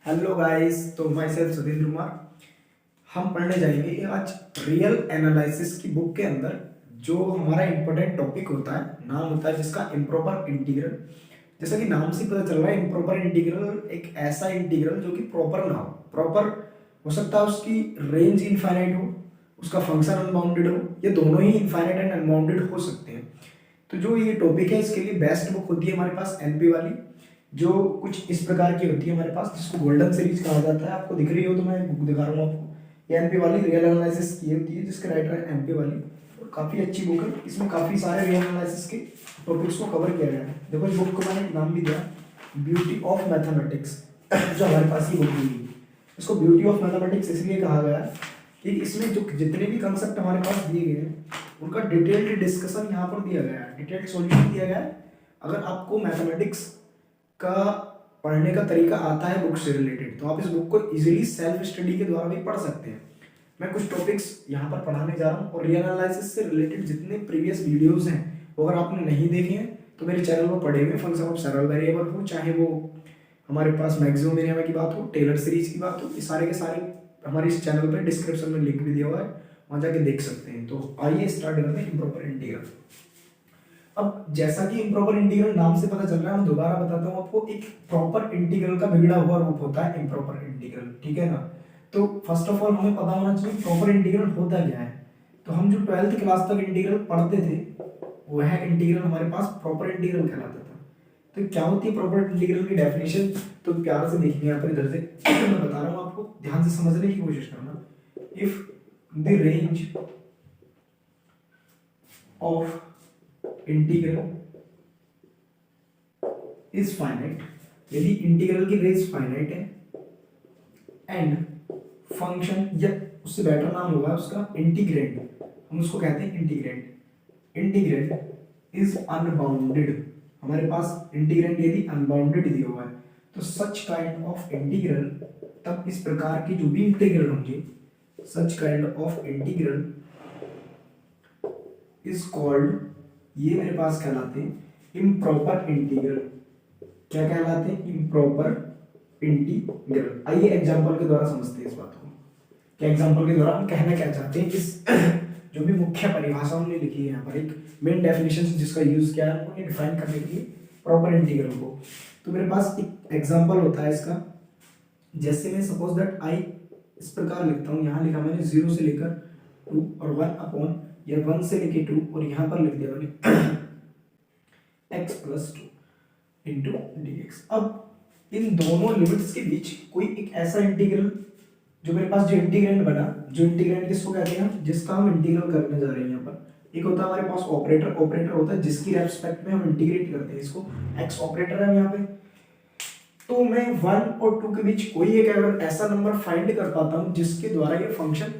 Hello guys, तो my self Sudhindra Kumar. हम पढ़ने जाएंगे आज रियल एनालिसिस की बुक के अंदर जो हमारा इंपॉर्टेंट टॉपिक होता है, नाम होता है जिसका इम्प्रॉपर इंटीग्रल। जैसा कि नाम से पता चल रहा है, इम्प्रॉपर इंटीग्रल एक ऐसा इंटीग्रल जो कि प्रॉपर ना हो। प्रॉपर हो सकता है उसकी रेंज इनफाइनाइट हो, उसका फंक्शन अनबाउंडेड हो, ये दोनों ही इनफाइनाइट एंड अनबाउंडेड हो सकते हैं। तो जो ये टॉपिक है इसके लिए बेस्ट बुक होती है हमारे पास एनपी वाली, जो कुछ इस प्रकार की होती है हमारे पास, जिसको गोल्डन सीरीज कहा जाता है। आपको दिख रही हो तो मैं बुक दिखा रहा हूँ आपको। ये एनपी वाली रियल एनालिसिस की होती है, जिसके राइटर है एनपी वाली, और काफ़ी अच्छी बुक है। इसमें काफ़ी सारे रियल एनालिसिस के टॉपिक्स को कवर किया गया है। देखो इस बुक को मैंने नाम भी दिया ब्यूटी ऑफ मैथमेटिक्स, जो हमारे पास की बुक दी है। इसको ब्यूटी ऑफ मैथमेटिक्स इसलिए कहा गया है कि इसमें जो जितने भी कंसेप्ट हमारे पास दिए गए हैं उनका डिटेल्ड डिस्कशन यहाँ पर दिया गया है, डिटेल्ड सॉल्यूशन दिया गया है। अगर आपको मैथमेटिक्स का पढ़ने का तरीका आता है बुक से रिलेटेड, तो आप इस बुक को इजीली सेल्फ स्टडी के द्वारा भी पढ़ सकते हैं। मैं कुछ टॉपिक्स यहाँ पर पढ़ाने जा रहा हूँ, और रियल एनालिसिस से रिलेटेड जितने प्रीवियस वीडियोस हैं वो अगर आपने नहीं देखे हैं तो मेरे चैनल पर पढ़े हुए फंक्शन ऑफ सरल वेरिएबल हो, चाहे वो हमारे पास मैक्सिमम मिनिमम की बात हो, टेलर सीरीज की बात हो, ये सारे के सारे हमारे इस चैनल पर डिस्क्रिप्शन में लिंक भी दिया हुआ है, वहाँ जाके देख सकते हैं। तो आइए स्टार्ट करते हैं इम्प्रॉपर इंटीग्रल। अब जैसा कि इम्प्रॉपर इंटीग्रल नाम से पता चल रहा है, मैं दोबारा बताता हूँ आपको। एक प्रॉपर इंटीग्रल का बिगड़ा हुआ रूप होता है इम्प्रॉपर इंटीग्रल, ठीक है ना। तो फर्स्ट ऑफ ऑल हमें पता होना चाहिए प्रॉपर इंटीग्रल होता क्या है। तो हम जो 12th क्लास तक इंटीग्रल पढ़ते थे, वह इंटीग्रल हमारे पास प्रॉपर इंटीग्रल कहलाता था। तो क्या होती है प्रॉपर इंटीग्रल की डेफिनेशन, तो प्यार से देखिए यहाँ पर, इधर से मैं बता रहा हूँ आपको, ध्यान से समझने की कोशिश करना। If the range of integral is finite, यदि इंटीग्रल की रेंज फाइनाइट है, एंड फंक्शन, या उससे बेटर नाम होगा उसका इंटीग्रेंड, हम उसको कहते हैं इंटीग्रेंड। इंटीग्रेंड इज अनबाउंडेड, हमारे पास इंटीग्रेंड यदि अनबाउंडेड दिया हुआ है, तो सच काइंड ऑफ इंटीग्रल, तब इस प्रकार के जो भी इंटीग्रल होंगे, such kind of integral is called, ये मेरे पास कहलाते हैं इम्प्रॉपर इंटीग्रल। क्या कहलाते हैं? Improper integral. आइए एग्जांपल के द्वारा समझते हैं इस बात को। क्या एग्जांपल के द्वारा हम कहना क्या चाहते हैं, इस जो भी मुख्य परिभाषा हमने लिखी है यहाँ पर, एक मेन डेफिनेशन जिसका यूज किया है उन्हें डिफाइन करने के लिए प्रॉपर इंटीग्रल को। तो मेरे पास एक एग्जांपल होता है इसका। जैसे मैं सपोज दैट आई इस प्रकार लिखता हूँ, यहाँ लिखा मैंने 0 से लेकर 2 और 1 अपॉन, या 1 से लेके 2 और यहाँ पर लिख दिया मैंने x प्लस 2 इंटू dx। अब इन दोनों लिमिट्स के बीच कोई एक ऐसा इंटीग्रल, जो मेरे पास जो इंटीग्रेंड बना, जो इंटीग्रेंड किसको कहते हैं, जिसका हम इंटीग्रल करने जा रहे हैं यहाँ पर। एक होता है हमारे पास ऑपरेटर, ऑपरेटर होता है जिसकी रेस्पेक्ट में हम इंटीग्रेट करते हैं, इसको x ऑपरेटर है यहाँ पे। तो मैं 1 और 2 के बीच कोई एक अगर ऐसा नंबर फाइंड कर पाता हूँ जिसके द्वारा ये फंक्शन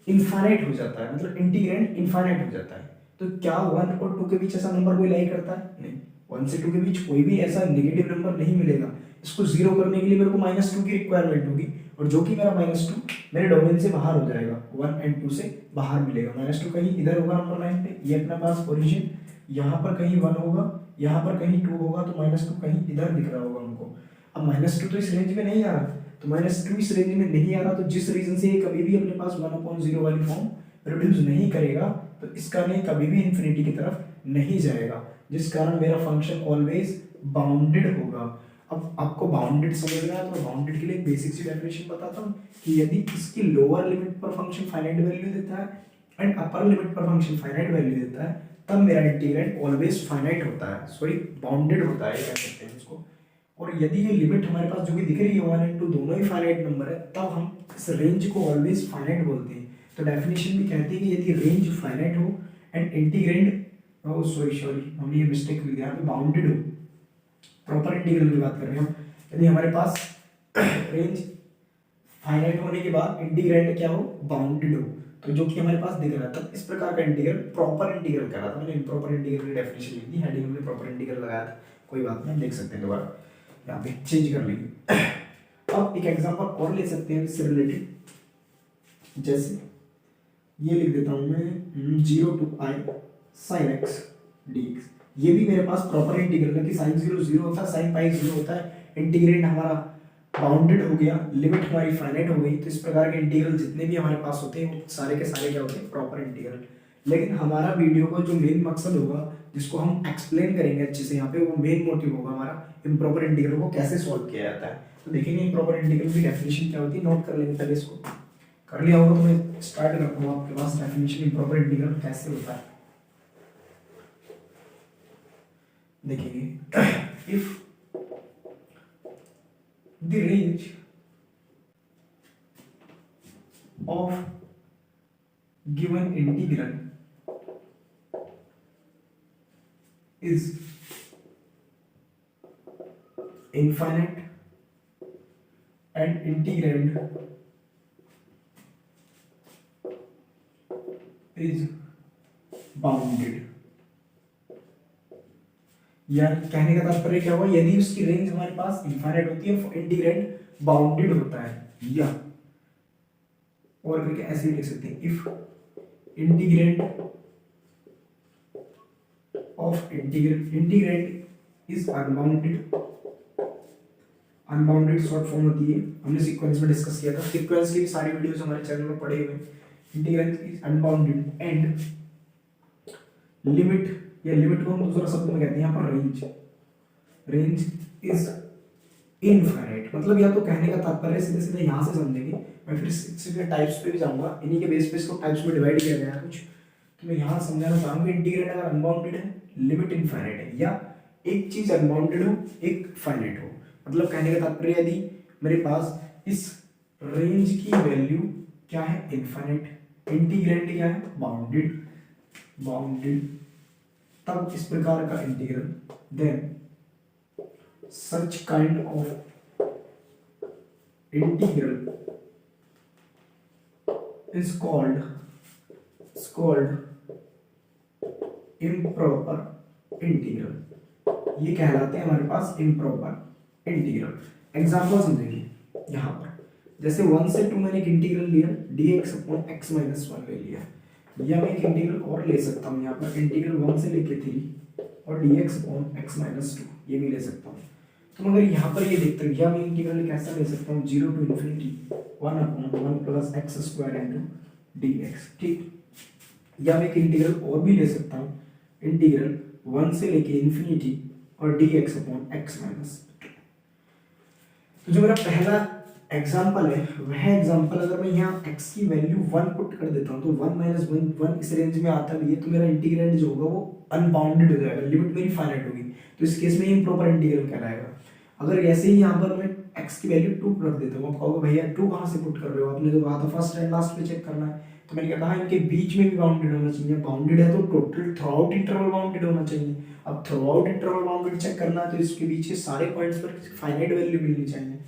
इनफाइनाइट हो जाता है, मतलब इंटीग्रेंड इनफाइनाइट हो जाता है, तो क्या 1 और 2 के बीच ऐसा नंबर कोई लाई करता है? नहीं। 1 से 2 के बीच कोई भी ऐसा नेगेटिव नंबर नहीं मिलेगा। इसको 0 करने के लिए मेरे को -2 की रिक्वायरमेंट होगी, और जो कि मेरा -2 मेरे डोमेन से बाहर हो जाएगा, 1 और 2 से बाहर मिलेगा। -2 कहीं इधर होगा नंबर लाइन पे, ये अपना पास ओरिजिन, यहाँ पर कहीं 1 होगा, यहाँ पर कहीं 2 होगा, तो -2 कहीं इधर दिख रहा होगा हमको। अब -2 तो इस रेंज में नहीं आ रहा, तो -2 इस रेंज में नहीं आ रहा, तो जिस रीजन से ये कभी भी अपने पास 1/0 वाली फॉर्म प्रोड्यूस नहीं करेगा, तो इसका नहीं कभी भी इन्फिनिटी की तरफ नहीं जाएगा, जिस कारण मेरा फंक्शन ऑलवेज बाउंडेड होगा। अब आपको बाउंडेड समझना है तो बाउंडेड के लिए एक बेसिक सी डेफिनेशन बताता हूँ कि यदि इसकी लोअर लिमिट पर फंक्शन फाइनाइट वैल्यू देता है एंड अपर लिमिट पर फंक्शन फाइनाइट वैल्यू देता है, तब मेरा इंटीग्रेंड ऑलवेज फाइनाइट होता है, सॉरी बाउंडेड होता है, कह सकते हैं इसको। और यदि ये लिमिट हमारे पास जो भी दिख रही है 1 और 2 दोनों ही फाइनाइट नंबर है, तब हम इस रेंज को ऑलवेज फाइनाइट बोलते हैं। तो डेफिनेशन भी कहती है कि यदि रेंज फाइनाइट हो एंड इंटीग्रेंड, सॉरी हमने ये मिस्टेक लिख दिया, यहाँ पे बाउंडेड हो, प्रॉपर इंटीग्रल की बात कर रहे हैं हम। यदि हमारे पास रेंज फाइनाइट होने के बाद इंटीग्रेंड क्या हो, बाउंडेड हो, तो जो कि हमारे पास दिख रहा है, तब इस प्रकार का इंटीग्रल प्रॉपर इंटीग्रल कहलाता है। मैंने इम्प्रॉपर इंटीग्रल की डेफिनेशन लिख दी, हेडिंग में प्रॉपर इंटीग्रल लगाया था, कोई बात नहीं, देख सकते हैं दोबारा, यहाँ पे चेंज कर लेंगे। अब एक एग्जांपल और ले सकते हैं इससे रिलेटेड, जैसे ये लिख देता हूँ मैं 0 to I sin x dx। ये भी मेरे पास प्रॉपर इंटीग्रल है कि sin 0 0 होता है, sin पाई 0 होता है, इंटीग्रेंड हमारा बाउंडेड हो गया, लिमिट हमारी फाइनाइट हो गई, तो इस प्रकार के इंटीग्रल जितने भी हमारे पास होते हैं वो सारे के सारे क्या होते हैं, प्रॉपर इंटीग्रल। लेकिन हमारा वीडियो का जो मेन मकसद होगा, जिसको हम एक्सप्लेन करेंगे अच्छे से यहाँ पे, वो मेन मोटिव होगा हमारा इम्प्रॉपर इंटीग्रल को कैसे सॉल्व किया जाता है। तो देखेंगे इम्प्रॉपर इंटीग्रल की डेफिनेशन क्या होती है, नोट कर लेंगे पहले इसको। कर लिया होगा तो मैं स्टार्ट करता हूँ आपके पास डेफिनेशन इम्प्रॉपर इंटीग्रल कैसे होता है। देखेंगे if the range of given integral is infinite and integrand is bounded। यार कहने का तात्पर्य क्या हुआ, यदि उसकी रेंज हमारे पास इनफाइनाइट होती है, इंटीग्रैंड बाउंडेड होता है, या और करके ऐसे भी लिख सकते हैं, if integrand of integrand is unbounded. Unbounded short form होती है, हमने सीक्वेंस में डिस्कस किया था, सीक्वेंस की भी सारी वीडियोस हमारे चैनल में पड़े हुए हैं। Integrand is unbounded and limit, या लिमिट को हम दूसरा शब्द में कहते हैं यहाँ पर रेंज, रेंज इज इनफाइनाइट। मतलब या तो कहने का तात्पर्य सीधे सीधे यहाँ से समझेंगे, मैं फिर इसके टाइप्स पे भी जाऊंगा, इन्हीं के बेस पे इसको टाइप्स में डिवाइड किया गया है कुछ, तो मैं यहाँ समझाना चाहूंगा इंटीग्रैंड अगर अनबाउंडेड है, लिमिट इनफाइनाइट है, या एक चीज अनबाउंडेड हो एक फाइनाइट हो। मतलब कहने का तात्पर्य यदि मेरे पास इस रेंज की वैल्यू क्या है, इनफाइनाइट, इंटीग्रैंड क्या है, बाउंडेड, बाउंडेड, तब इस प्रकार का integral, then such kind of integral is called improper integral। ये कहलाते हैं हमारे पास improper integral। एग्जाम्पल समझेंगे यहाँ पर, जैसे 1 से 2 मैंने एक इंटीग्रल लिया dx अपॉन x माइनस 1 ले लिया, या मैं एक इंटीग्रल और ले सकता हूँ यहाँ पर, इंटीग्रल 1 से लेके 3 और dx अपॉन x माइनस 2 ये भी ले सकता हूँ। तो मगर यहाँ पर ये देखते हैं, या मैं इंटीग्रल कैसा ले सकता हूँ, 0 to infinity 1 upon 1 plus x square into dx, ठीक। या मैं एक इंटीग्रल और भी ले सकता हूँ, इंटीग्रल 1 से लेके इन्फिनिटी और dx अपॉन x माइनस। तो जो मेरा पहला एग्जाम्पल है, वह एग्जाम्पल अगर मैं यहाँ x की वैल्यू 1 पुट कर देता हूँ, तो 1 माइनस 1 इस रेंज में आता भी है, तो मेरा इंटीग्रैंड जो होगा वो अनबाउंडेड हो जाएगा, लिमिट मेरी फाइनाइट होगी, तो इस केस में इम्प्रॉपर इंटीग्रल कहलाएगा। अगर ऐसे ही यहाँ पर मैं x की वैल्यू 2 रख देता हूँ, आप कहोगे भैया 2 कहाँ से पुट कर रहे हो, आपने तो कहा था फर्स्ट एंड लास्ट पे चेक करना है, तो मैंने कहा इनके बीच में भी बाउंडेड होना चाहिए, बाउंडेड है तो total throughout interval bounded होना चाहिए। अब throughout interval bounded check करना है तो इसके बीच के सारे पॉइंट्स पर फाइनाइट वैल्यू मिलनी चाहिए।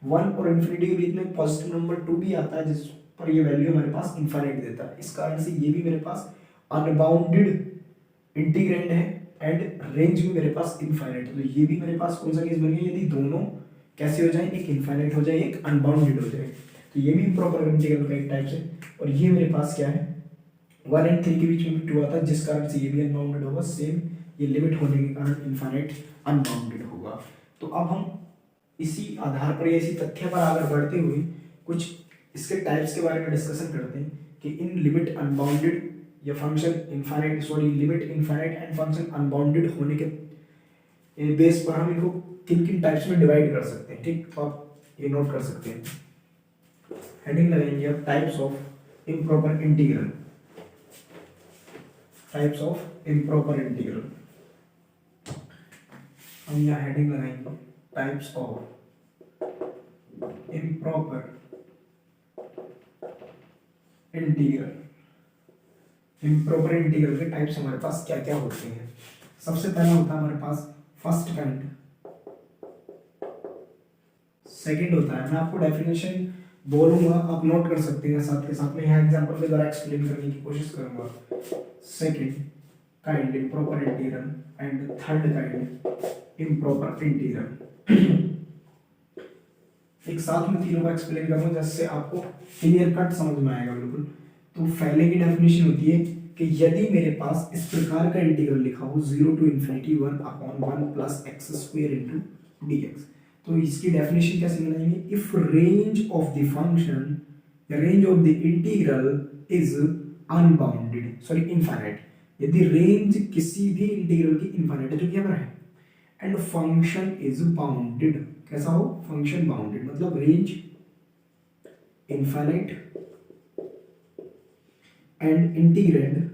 1 और इन्फिनिटी के बीच में पॉजिटिव नंबर 2 भी आता है, जिस पर ये वैल्यू हमारे पास इनफाइनाइट देता है, इस कारण से ये भी मेरे पास अनबाउंडेड इंटीग्रैंड है एंड रेंज भी मेरे पास इनफाइनाइट है। तो ये भी मेरे पास कौन सा केस बन गया, यदि दोनों कैसे हो जाए, एक इनफाइनाइट हो जाए एक अनबाउंडेड हो जाए, तो ये भी इम्प्रॉपर इंटीग्रल का एक टाइप है। और ये मेरे पास क्या है, 1 और 3 के बीच में भी 2 आता है, जिस कारण से ये भी अनबाउंडेड होगा, सेम ये लिमिट होने के कारण इनफाइनाइट अनबाउंडेड होगा। तो अब हम इसी आधार पर या इसी तथ्य पर आगे बढ़ते हुए कुछ इसके टाइप्स के बारे में डिस्कशन करते हैं कि इन लिमिट अनबाउंडेड या function infinite, sorry limit infinite and function unbounded होने के बेस पर हम इनको किन किन टाइप्स में डिवाइड कर सकते हैं, ठीक। तो आप ये नोट कर सकते हैं, हेडिंग लगाएंगे आप types of improper integral, types of improper integral, हम यहाँ हेडिंग लगाएंगे types of improper integral. Improper integral के टाइप्स हमारे पास क्या क्या होते हैं। सबसे पहला होता है हमारे पास फर्स्ट काइंड, सेकंड होता है, मैं आपको डेफिनेशन बोलूंगा, आप नोट कर सकते हैं साथ के साथ में, यहाँ एग्जांपल के द्वारा एक्सप्लेन करने की कोशिश करूंगा। Second kind improper integral and third kind improper integral. एक साथ में तीनों का एक्सप्लेन करूंगा जिससे आपको क्लियर कट समझ में आएगा बिल्कुल। तो पहले की डेफिनेशन होती है कि यदि मेरे पास इस प्रकार का इंटीग्रल लिखा हो 0 to infinity 1 upon 1 plus x square into dx, तो इसकी डेफिनेशन कैसे बनाएंगे, if range of the function या range of the integral is unbounded, sorry infinite, यदि रेंज किसी भी इंटीग्रल की इनफाइनाइट है जो कि यहाँ पर है, एंड फंक्शन इज बाउंडेड, कैसा हो, फंक्शन बाउंडेड मतलब range infinite and integrand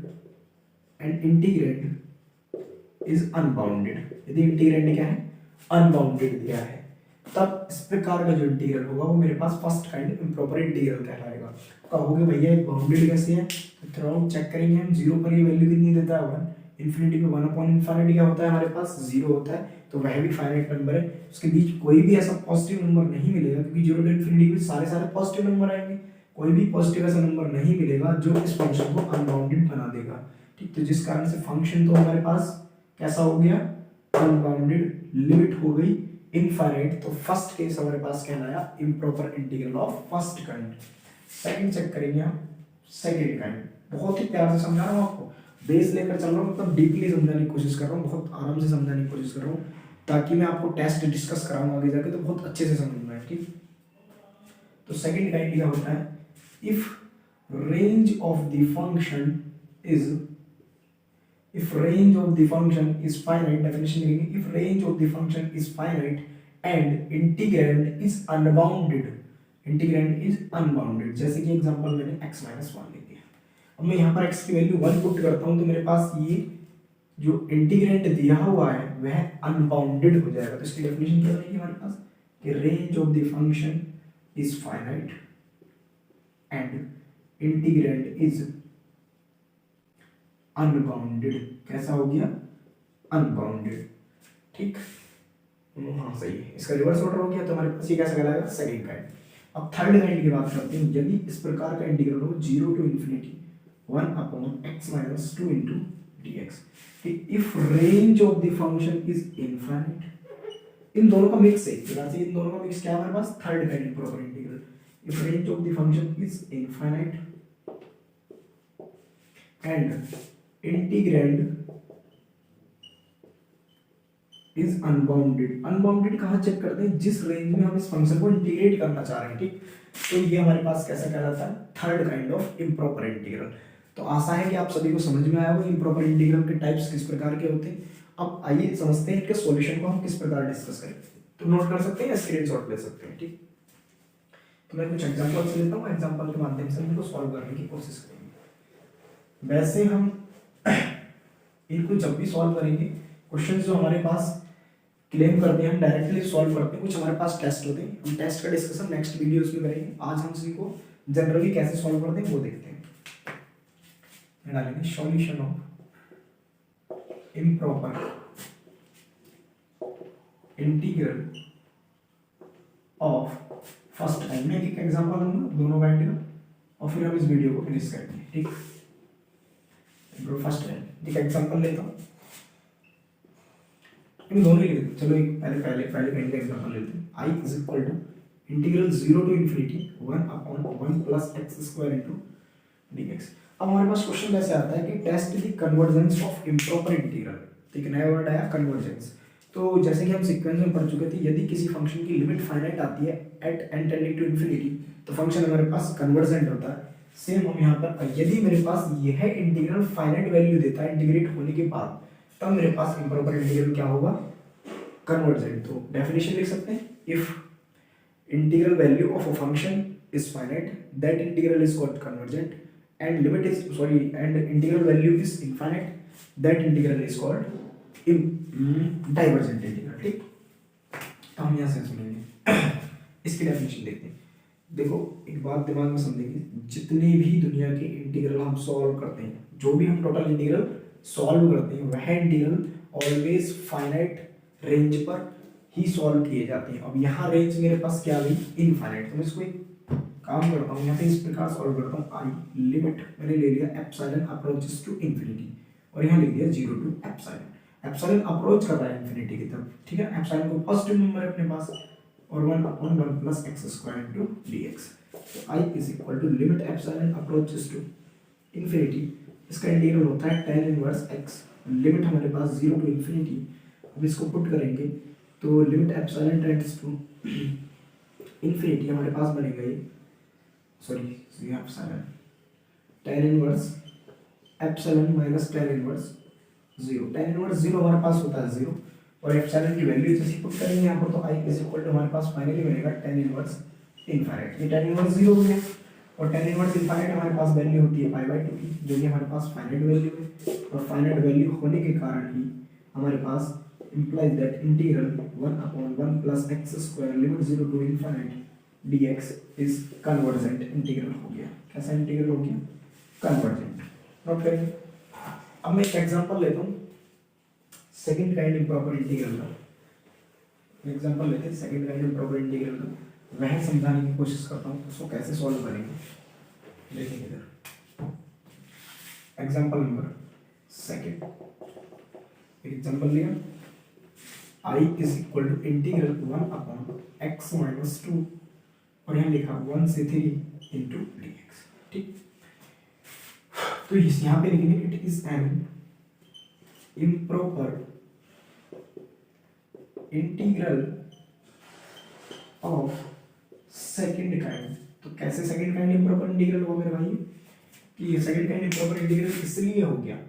is unbounded, यदि इंटीग्रैंड क्या है, अनबाउंडेड दिया है, तब इस प्रकार का जो इंटीग्रल होगा वो मेरे पास फर्स्ट काइंड इम्प्रॉपर इंटीग्रल कहलाएगा। कहोगे भैया एक बाउंडेड कैसे है, तो थ्रू आउट चेक करेंगे हम, जीरो पर ये वैल्यू कितनी देता है 1, इन्फिनिटी पे 1/इनफाइनाइट क्या होता है हमारे पास, जीरो होता है, तो वह भी फाइनाइट नंबर है, उसके बीच कोई भी ऐसा पॉजिटिव नंबर नहीं मिलेगा, क्योंकि जीरो टू इन्फिनिटी में सारे सारे पॉजिटिव नंबर आएंगे, कोई भी पॉजिटिव ऐसा नंबर नहीं मिलेगा जो इस फंक्शन को अनबाउंडेड बना देगा। ठीक, तो जिस कारण से फंक्शन तो हमारे पास कैसा हो गया, अनबाउंडेड, लिमिट हो गई इनफाइनाइट, तो फर्स्ट केस हमारे पास कहलाया improper integral of first kind. Second check करेंगे हम, सेकंड काइंड, बहुत ही प्यार से समझा रहा हूँ आपको, बेस लेकर चल रहा हूँ, मतलब डीपली समझाने की कोशिश कर रहा हूँ, बहुत आराम से समझाने की कोशिश कर रहा हूँ, ताकि मैं आपको टेस्ट डिस्कस कराऊँ आगे जाके तो बहुत अच्छे से समझ में आए। ठीक, तो सेकंड काइंड क्या होता है, if range of the function is, if range of the function is finite, definition लिखेंगे, if range of the function is finite and integrand is unbounded, जैसे कि एग्जांपल मैंने x माइनस 1 ले लिया, अब मैं यहाँ पर x की वैल्यू 1 पुट करता हूँ तो मेरे पास ये जो इंटीग्रेंड दिया हुआ है वह अनबाउंडेड हो जाएगा, तो इसकी डेफिनेशन क्या बनेगी हमारे पास कि range of the function is finite and integrand is unbounded, कैसा हो गया, अनबाउंडेड। ठीक, हाँ सही है, इसका रिवर्स ऑर्डर हो गया तो हमारे पास ये कैसा कहलाएगा, सेकंड काइंड। अब थर्ड काइंड की बात करते हैं, यदि इस प्रकार का इंटीग्रल हो 0 to infinity 1/x minus 2 into dx, if range of the function is infinite, इन दोनों का मिक्स है, इन दोनों का मिक्स क्या है हमारे पास, third kind improper integral, if range of the function is infinite and integrand is unbounded, unbounded कहाँ चेक करते हैं, जिस रेंज में हम इस फंक्शन को इंटीग्रेट करना चाह रहे हैं। ठीक, तो ये हमारे पास कैसा कहलाता है, third kind of improper integral. तो आशा है कि आप सभी को समझ में आया होगा इम्प्रॉपर इंटीग्रल के टाइप्स किस प्रकार के होते हैं। अब आइए समझते हैं इनके सॉल्यूशन को हम किस प्रकार डिस्कस करें, तो नोट कर सकते हैं या स्क्रीनशॉट ले सकते हैं। ठीक, तो मैं कुछ एग्जांपल से लेता हूँ, एग्जांपल के माध्यम से इनको सॉल्व करने की कोशिश करेंगे। वैसे हम इनको जब भी सॉल्व करेंगे, क्वेश्चंस जो हमारे पास क्लेम करते हैं हम डायरेक्टली सॉल्व करते हैं, कुछ हमारे पास टेस्ट होते हैं, हम टेस्ट का डिस्कशन नेक्स्ट वीडियोस में करेंगे। आज हम इनको जनरली कैसे सॉल्व करते हैं वो देखते हैं। डालेंगे solution of improper integral of first kind, में एक एग्जांपल दूंगा दोनों काइंड का और फिर हम इस वीडियो को फिनिश करेंगे। ठीक, फर्स्ट काइंड एक एग्जांपल लेता हूँ, इन दोनों ही लेते, चलो एक पहले काइंड का एग्जांपल लेते हैं। i is equal to integral 0 to infinity 1/1 plus x square into dx। अब हमारे पास क्वेश्चन कैसे आता है कि test the convergence of improper integral, ठीक, नया वर्ड आया कन्वर्जेंस। तो जैसे कि हम सीक्वेंस में पढ़ चुके थे, यदि किसी फंक्शन की लिमिट फाइनाइट आती है at n tending to infinity तो फंक्शन हमारे पास कन्वर्जेंट होता है। सेम हम यहाँ पर, यदि मेरे पास यह इंटीग्रल फाइनाइट वैल्यू देता है इंटीग्रेट होने के बाद, तब मेरे पास इम्प्रॉपर इंटीग्रल क्या होगा, कन्वर्जेंट। तो डेफिनेशन लिख सकते हैं, if integral value of a function is finite that integral is called convergent and limit is sorry and integral value is infinite that integral is called divergent integral. ठीक, तो हम यहाँ से सुनेंगे इसकी डेफिनेशन देखते हैं। देखो एक बात दिमाग में समझेंगे, जितने भी दुनिया के इंटीग्रल हम सॉल्व करते हैं, जो भी हम टोटल इंटीग्रल सॉल्व करते हैं, वह इंटीग्रल ऑलवेज फाइनाइट रेंज पर ही सॉल्व किए जाते हैं। अब यहाँ रेंज मेरे पास क्या हुई, इनफाइनाइट। तो मैं इसको एक काम करता हूँ, यहाँ पे इस प्रकार सॉल्व करता हूँ, आई लिमिट मैंने ले लिया एप्सिलॉन अप्रोचेस टू इन्फिनिटी और यहाँ लिख दिया 0 टू एप्सिलॉन। एप्सिलॉन अप्रोच कर रहा है इन्फिनिटी की तरफ, ठीक है, एप्सिलॉन को पॉजिटिव नंबर है अपने पास और 1/1 plus x square into dx। तो i is equal to limit epsilon approaches to infinity, इसका इंटीग्रल होता है tan इनवर्स x, लिमिट हमारे पास 0 टू इन्फिनिटी। अब इसको पुट करेंगे तो limit epsilon tends to infinity हमारे पास बनेगा ये, sorry epsilon tan inverse epsilon minus tan inverse 0। tan inverse 0 हमारे पास होता है 0, और एप्सिलॉन की वैल्यू जैसे पुट करेंगे यहाँ पर तो i इज इक्वल टू हमारे पास फाइनली बनेगा tan इनवर्स इनफाइनाइट। ये tan इनवर्स 0 हो गया, और tan इनवर्स इनफाइनाइट हमारे पास वैल्यू होती है π/2 की, जो कि हमारे पास फाइनाइट वैल्यू है, और फाइनाइट वैल्यू होने के कारण ही हमारे पास implies that integral 1/1 plus x square limit 0 to infinite dx is convergent integral हो गया। कैसा इंटीग्रल हो गया? कन्वर्जेंट। नोट करेंगे। अब मैं एक एग्जांपल लेता हूँ सेकंड काइंड इंप्रॉपर इंटीग्रल का। एग्जांपल लेते हैं सेकंड काइंड इंप्रॉपर इंटीग्रल का, वह समझाने की कोशिश करता हूँ उसको कैसे सॉल्व करेंगे। देखेंगे इधर एग्जांपल नंबर सेकंड, एग्जांपल लिया I is equal to integral 1 upon x minus 2, और यहाँ लिखा 1 से 3 into dx। ठीक, तो यहाँ पे लिखेंगे it is an improper integral of second kind। तो कैसे सेकंड काइंड improper इंटीग्रल हुआ मेरे भाई? कि ये सेकंड काइंड improper इंटीग्रल इसलिए हो गया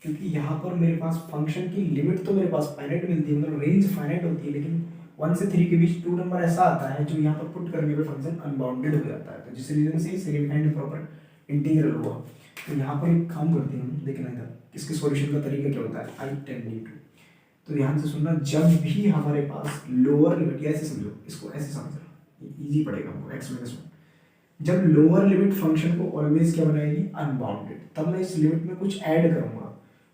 क्योंकि यहाँ पर मेरे पास फंक्शन की लिमिट तो मेरे पास फाइनाइट मिलती है, मतलब रेंज फाइनाइट होती है, लेकिन 1 से 3 के बीच 2 नंबर ऐसा आता है जो यहाँ पर पुट करने पे फंक्शन अनबाउंडेड हो जाता है। तो जिस रीजन से सेकंड काइंड इंप्रॉपर इंटीग्रल हुआ। तो यहाँ पर एक काम करते हैं हम, देखना इधर इसके सॉल्यूशन का तरीका क्या होता है। I tan d2, तो ध्यान से सुनना, जब भी हमारे पास लोअर लिमिट, ऐसे समझो इसको, ऐसे समझना इजी पड़ेगा हमको, x माइनस 1, जब लोअर लिमिट फंक्शन को ऑलवेज क्या बनाएगी? अनबाउंडेड। तब मैं इस लिमिट में कुछ ऐड करूंगा,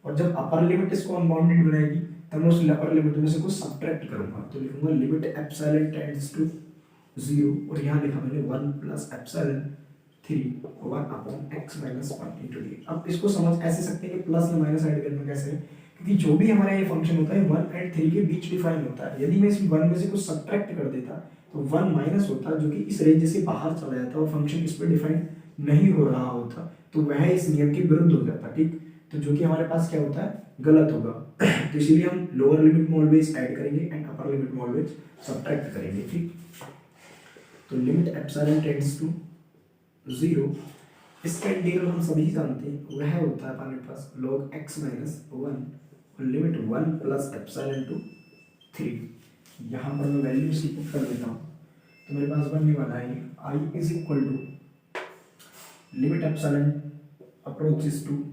और जब अपर लिमिट इसको अनबाउंडेड बनाएगी तब मैं उस अपर लिमिट में से कुछ सब्ट्रैक्ट करूंगा। तो लिखूंगा लिमिट एप्सिलॉन टेंड्स टू 0, और यहाँ लिखा मैंने 1 plus epsilon 3 1 upon x minus 1 into D. अब इसको समझ ऐसे सकते हैं कि प्लस या माइनस ऐड करना कैसे है, क्योंकि जो भी हमारा ये फंक्शन होता है 1 और 3 के बीच डिफाइन होता है। यदि मैं इस 1 में से कुछ सब्ट्रैक्ट कर देता तो 1 माइनस होता, जो कि इस रेंज से बाहर चला जाता और फंक्शन इस पर डिफाइन नहीं हो रहा होता, तो वह इस नियम के विरुद्ध हो जाता। ठीक, तो जो कि हमारे पास क्या होता है? गलत होगा। तो इसीलिए हम लोअर लिमिट में ऑलवेज ऐड करेंगे एंड अपर लिमिट में ऑलवेज सब्ट्रैक्ट करेंगे। ठीक, तो लिमिट एप्सिलॉन टेंड्स टू 0, इसका इंटीग्रल हम सभी जानते हैं, वह होता है हमारे पास log x माइनस 1 और लिमिट 1 प्लस एप्सिलॉन टू 3। यहाँ पर मैं वैल्यू सी पुट कर देता हूँ, तो मेरे पास बनने वाला है I is equal to limit epsilon approaches to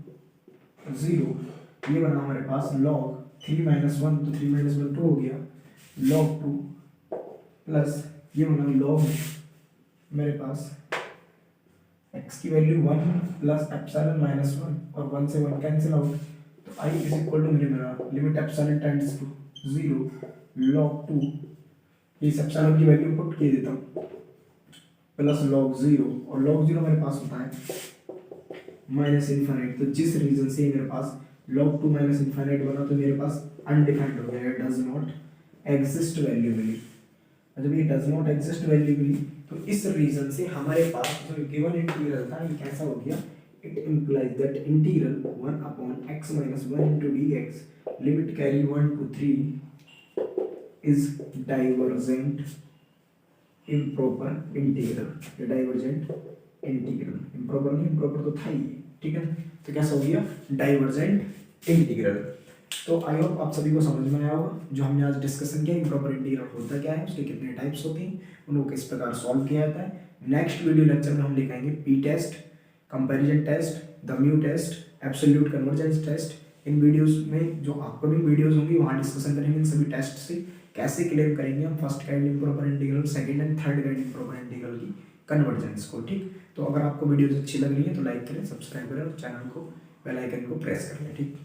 0, ये बना हमारे पास log 3 माइनस 1, तो 3 माइनस 1 2 हो गया, log 2 प्लस ये बना log मेरे पास x की वैल्यू 1 प्लस एप्सिलॉन माइनस 1, और 1 से 1 कैंसिल आउट, तो I इज इक्वल टू मेरा limit epsilon tends to 0 log 2, इस एप्सिलॉन की वैल्यू पुट कर देता हूँ, प्लस log 0, और log 0 मेरे पास होता है माइनस इनफाइनाइट। तो जिस रीजन से मेरे पास log 2 माइनस इनफाइनाइट बना, तो मेरे पास अनडिफाइंड हो गया, डज नॉट एग्जिस्ट वैल्यू मिली। जब ये डज नॉट एग्जिस्ट वैल्यू मिली, तो इस रीजन से हमारे पास जो गिवन इंटीग्रल था ये कैसा हो गया? It implies that integral 1 upon x minus 1 into dx limit carry 1 to 3 is divergent improper integral. Divergent integral, improper नहीं, इम्प्रॉपर तो था ही, ठीक है। तो कैसा हो गया? Divergent integral. तो आई होप आप सभी को समझ में आया होगा जो हमने आज डिस्कशन किया, इम्प्रॉपर इंटीग्रल होता क्या है, उसके कितने टाइप्स होते हैं, उनको किस प्रकार सॉल्व किया जाता है। नेक्स्ट वीडियो लेक्चर में हम दिखाएंगे P test, comparison test, the mu test, absolute convergence test. इन वीडियोस में जो अपकमिंग वीडियोस होंगी वहाँ डिस्कशन करेंगे इन सभी टेस्ट से कैसे क्लेम करेंगे हम first kind improper integral, second and third kind improper integral की कन्वर्जेंस को। ठीक, तो अगर आपको वीडियोस अच्छी लग रही है तो लाइक करें, सब्सक्राइब करें और चैनल को बेल आइकन को प्रेस कर लें। ठीक।